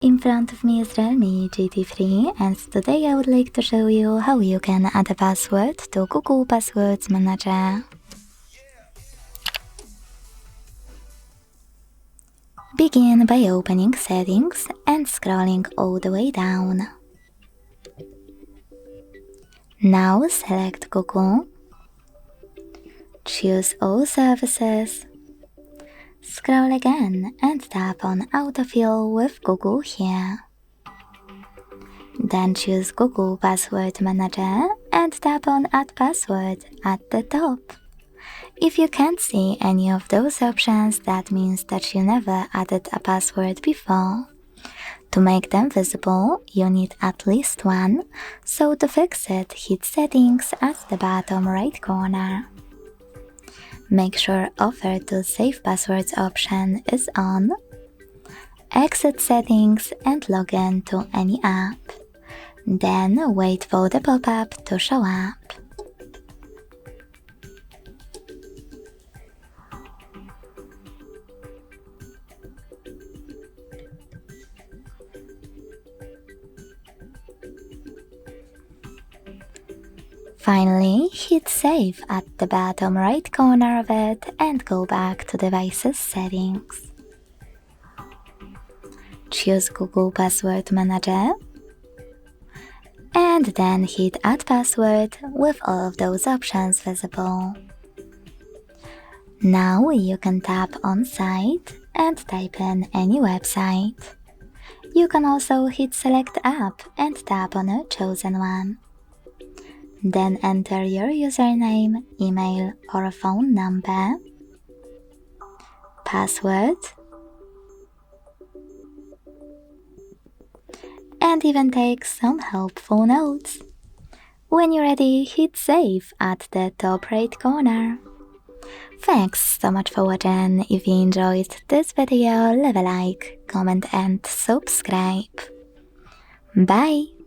In front of me is REALME GT3 and today I would like to show you how you can add a password to Google Passwords Manager. Begin by opening Settings and scrolling all the way down. Now select Google, choose All Services, scroll again and tap on Autofill with Google here. Then choose Google Password Manager and tap on Add Password at the top. If you can't see any of those options, that means that you never added a password before. To make them visible, you need at least one, so to fix it, hit Settings at the bottom right corner. Make sure Offer to Save Passwords option is on. Exit Settings and log in to any app. Then wait for the pop-up to show up. Finally, hit Save at the bottom right corner of it and go back to Devices Settings. Choose Google Password Manager and then hit Add Password with all of those options visible. Now you can tap on Site and type in any website. You can also hit Select App and tap on a chosen one. Then enter your username, email or a phone number, password, and even take some helpful notes. When you're ready, hit Save at the top right corner. Thanks so much for watching. If you enjoyed this video, leave a like, comment and subscribe. Bye!